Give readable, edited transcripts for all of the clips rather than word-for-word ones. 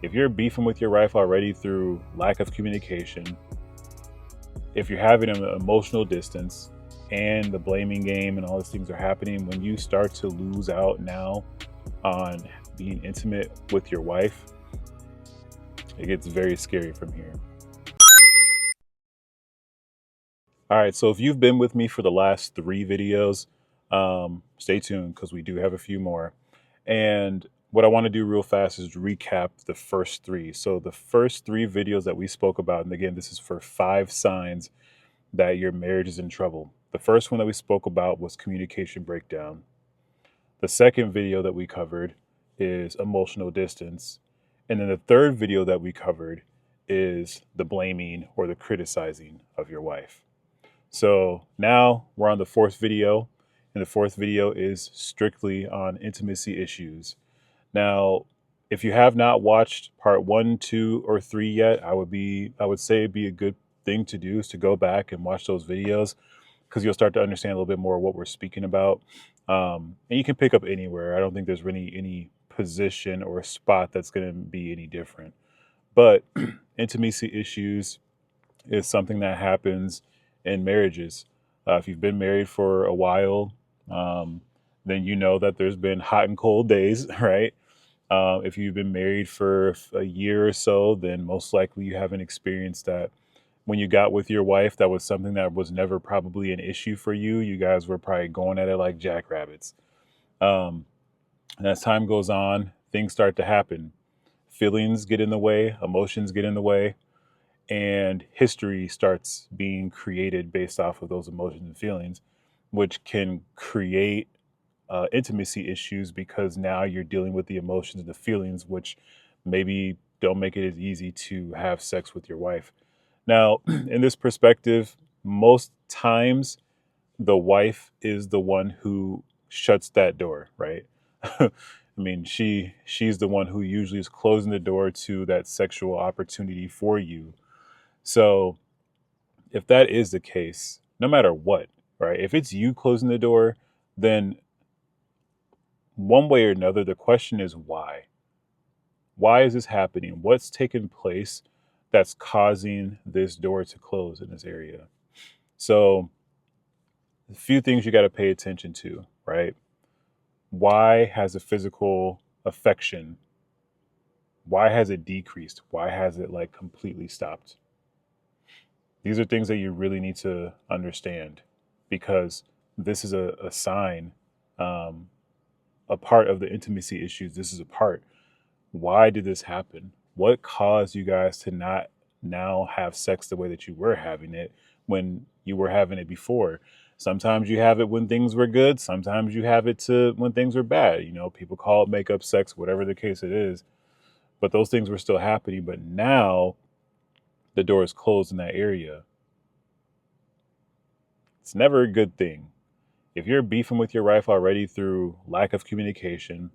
if you're beefing with your wife already through lack of communication, if you're having an emotional distance and the blaming game and all these things are happening, when you start to lose out now on being intimate with your wife, it gets very scary from here. All right, so if you've been with me for the last 3 videos, stay tuned because we do have a few more. And what I want to do real fast is recap the first 3. So the first 3 videos that we spoke about, and again, this is for 5 signs that your marriage is in trouble. The first one that we spoke about was communication breakdown. The second video that we covered is emotional distance. And then the third video that we covered is the blaming or the criticizing of your wife. So now we're on the 4th video, and the 4th video is strictly on intimacy issues. Now, if you have not watched part 1, 2, or 3 yet, I would say it'd be a good thing to do is to go back and watch those videos because you'll start to understand a little bit more what we're speaking about. And you can pick up anywhere. I don't think there's really any position or spot that's going to be any different. But intimacy issues is something that happens in marriages. If you've been married for a while, then you know that there's been hot and cold days, right? If you've been married for a year or so, then most likely you haven't experienced that. When you got with your wife, that was something that was never probably an issue for you. You guys were probably going at it like jackrabbits. And as time goes on, things start to happen. Feelings get in the way, emotions get in the way, and history starts being created based off of those emotions and feelings, which can create intimacy issues because now you're dealing with the emotions and the feelings, which maybe don't make it as easy to have sex with your wife. Now, in this perspective, most times the wife is the one who shuts that door, right? I mean, she's the one who usually is closing the door to that sexual opportunity for you. So if that is the case, no matter what, right? If it's you closing the door, then one way or another, the question is why? Why is this happening? What's taking place that's causing this door to close in this area? So a few things you got to pay attention to, right? Why has a physical affection, why has it decreased? Why has it like completely stopped? These are things that you really need to understand because this is a sign, um, a part of the intimacy issues. This is a part. Why did this happen? What caused you guys to not now have sex the way that you were having it when you were having it before? Sometimes you have it when things were good. Sometimes you have it to when things were bad. You know, people call it makeup sex, whatever the case it is. But those things were still happening. But now the door is closed in that area. It's never a good thing. If you're beefing with your wife already through lack of communication,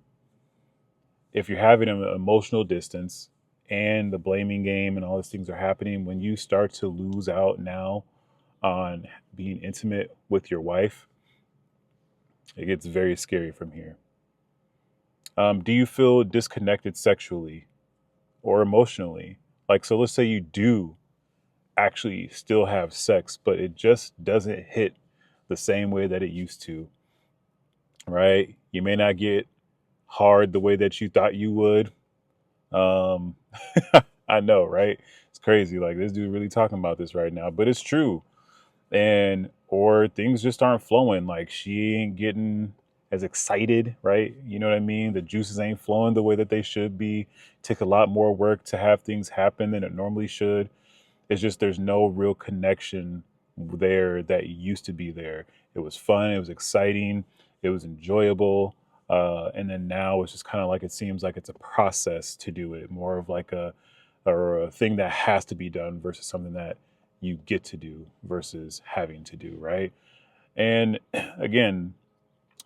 if you're having an emotional distance and the blaming game and all these things are happening, when you start to lose out now on being intimate with your wife, it gets very scary from here. Do you feel disconnected sexually or emotionally? Like, so let's say you do actually still have sex, but it just doesn't hit the same way that it used to, right? You may not get hard the way that you thought you would. Um, I know, right? It's crazy. Like this dude really talking about this right now, but it's true. And or things just aren't flowing. Like she ain't getting as excited, right? You know what I mean? The juices ain't flowing the way that they should be. Take a lot more work to have things happen than it normally should. It's just there's no real connection there that used to be there. It was fun. It was exciting. It was enjoyable. And then now it's just kind of like it seems like it's a process to do it, more of like a thing that has to be done versus something that you get to do versus having to do, right? And again,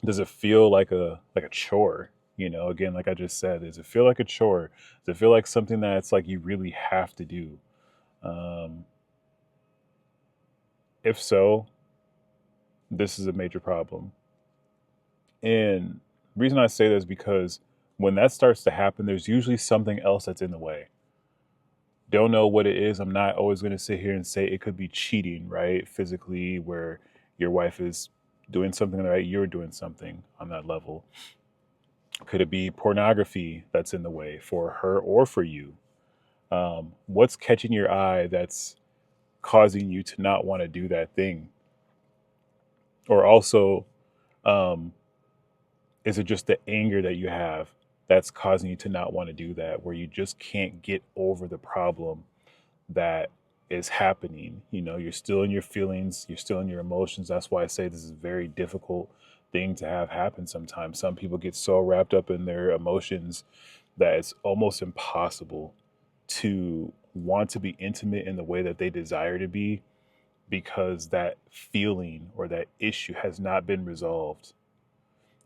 does it feel like a chore? You know, again, like I just said, does it feel like a chore? Does it feel like something that's like you really have to do? Um, if so, this is a major problem. And the reason I say that is because When that starts to happen, there's usually something else that's in the way. Don't know what it is. I'm not always going to sit here and say it could be cheating, right? Physically, where your wife is doing something right, you're doing something on that level. Could it be pornography that's in the way for her or for you? What's catching your eye that's causing you to not want to do that thing? Or also, um, is it just the anger that you have that's causing you to not want to do that, where you just can't get over the problem that is happening? You're still in your feelings, you're still in your emotions. That's why I say this is a very difficult thing to have happen sometimes. Some people get so wrapped up in their emotions that it's almost impossible to want to be intimate in the way that they desire to be, because that feeling or that issue has not been resolved.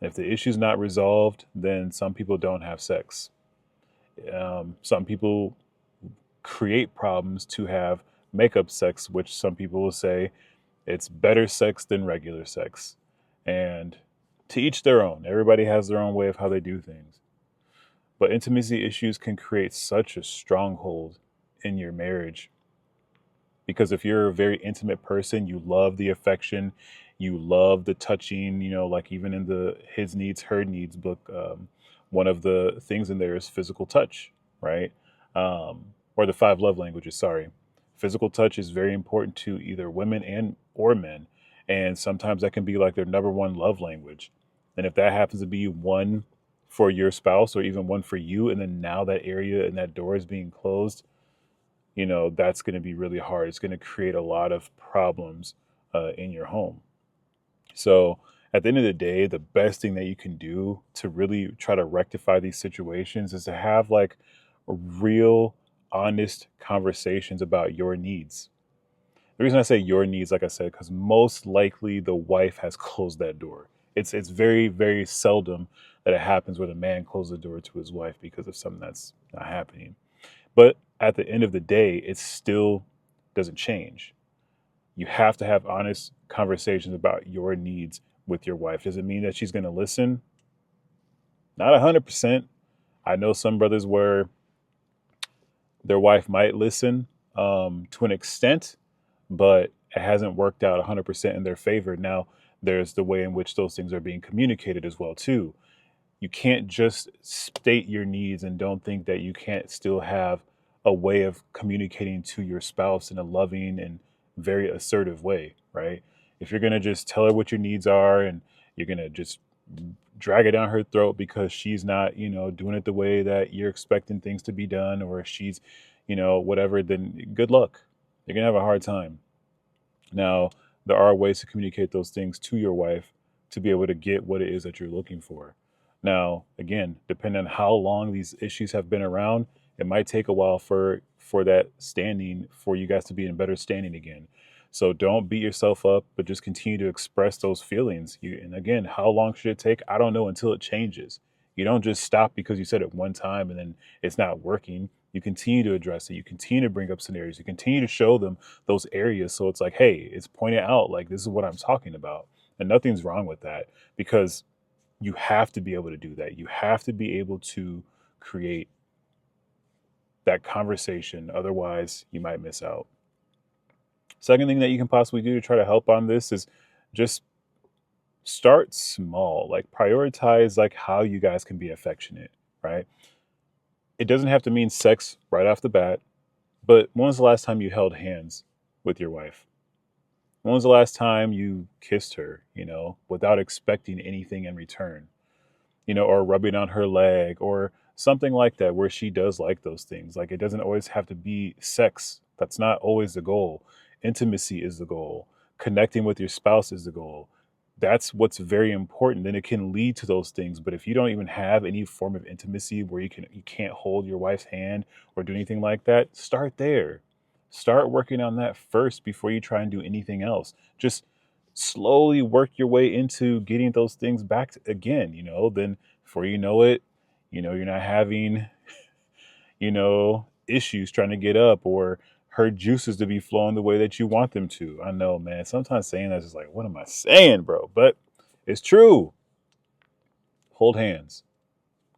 If the issue's not resolved, then some people don't have sex. Some people create problems to have makeup sex, which some people will say it's better sex than regular sex. And to each their own. Everybody has their own way of how they do things. But intimacy issues can create such a stronghold in your marriage, because if you're a very intimate person, you love the affection, you love the touching, like even in the His Needs, Her Needs book, one of the things in there is physical touch, right? Or the five love languages, sorry. Physical touch is very important to either women and or men. And sometimes that can be like their number one love language. And if that happens to be one for your spouse or even one for you, and then now that area and that door is being closed, that's going to be really hard. It's going to create a lot of problems in your home. So at the end of the day, the best thing that you can do to really try to rectify these situations is to have like real, honest conversations about your needs. The reason I say your needs, like I said, because most likely the wife has closed that door. It's very, very seldom that it happens where the man closes the door to his wife because of something that's not happening. But at the end of the day, it still doesn't change. You have to have honest conversations about your needs with your wife. Does it mean that she's going to listen? Not 100%. I know some brothers where their wife might listen to an extent, but it hasn't worked out 100% in their favor. Now, there's the way in which those things are being communicated as well, too. You can't just state your needs and don't think that you can't still have a way of communicating to your spouse in a loving and very assertive way, right? If you're going to just tell her what your needs are and you're going to just drag it down her throat because she's not, doing it the way that you're expecting things to be done, or she's, whatever, then good luck. You're going to have a hard time. Now, there are ways to communicate those things to your wife to be able to get what it is that you're looking for. Now, again, depending on how long these issues have been around, it might take a while for that standing, for you guys to be in better standing again. So don't beat yourself up, but just continue to express those feelings. And again, how long should it take? I don't know, until it changes. You don't just stop because you said it one time and then it's not working. You continue to address it. You continue to bring up scenarios. You continue to show them those areas. So it's like, hey, it's pointed out, like, this is what I'm talking about. And nothing's wrong with that, because you have to be able to do that. You have to be able to create that conversation. Otherwise, you might miss out. Second thing that you can possibly do to try to help on this is just start small. Like, prioritize like how you guys can be affectionate, right? It doesn't have to mean sex right off the bat, but when was the last time you held hands with your wife? When was the last time you kissed her, without expecting anything in return? Or rubbing on her leg or something like that, where she does like those things. Like, it doesn't always have to be sex. That's not always the goal. Intimacy is the goal. Connecting with your spouse is the goal. That's what's very important. Then it can lead to those things. But if you don't even have any form of intimacy where you can't hold your wife's hand or do anything like that, start there. Start working on that first before you try and do anything else. Just slowly work your way into getting those things back again, then before you know it, you're not having, issues trying to get up or her juices to be flowing the way that you want them to. I know, man, sometimes saying that is like, what am I saying, bro? But it's true. Hold hands,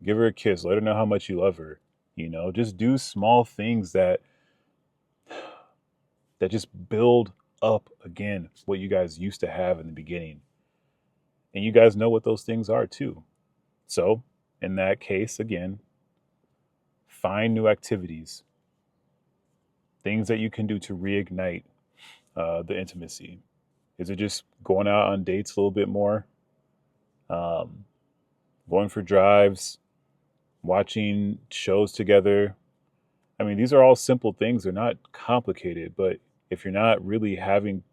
Give her a kiss. Let her know how much you love her. Just do small things that just build up again what you guys used to have in the beginning. And you guys know what those things are too. So, in that case, again, find new activities, things that you can do to reignite the intimacy. Is it just going out on dates a little bit more? Um, Going for drives, watching shows together. I mean, these are all simple things. They're not complicated, but if you're not really having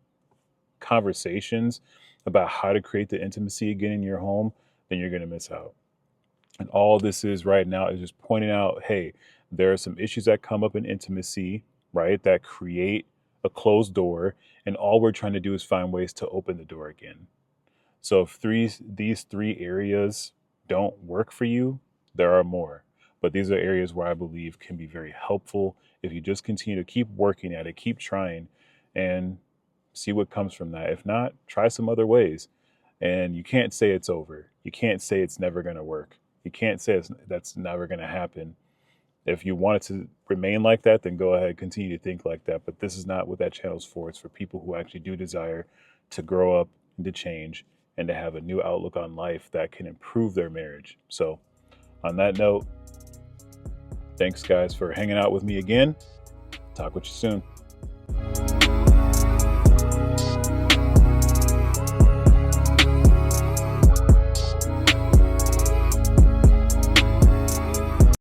conversations about how to create the intimacy again in your home, then you're going to miss out. And all this is right now is just pointing out, hey, there are some issues that come up in intimacy, right? That create a closed door. And all we're trying to do is find ways to open the door again. So if these three areas don't work for you, there are more. But these are areas where I believe can be very helpful if you just continue to keep working at it, keep trying, and see what comes from that. If not, try some other ways. And you can't say it's over. You can't say it's never going to work. You can't say that's never going to happen. If you want it to remain like that, then go ahead, continue to think like that. But this is not what that channel's for. It's for people who actually do desire to grow up and to change and to have a new outlook on life that can improve their marriage. So, on that note, thanks guys for hanging out with me again. Talk with you soon.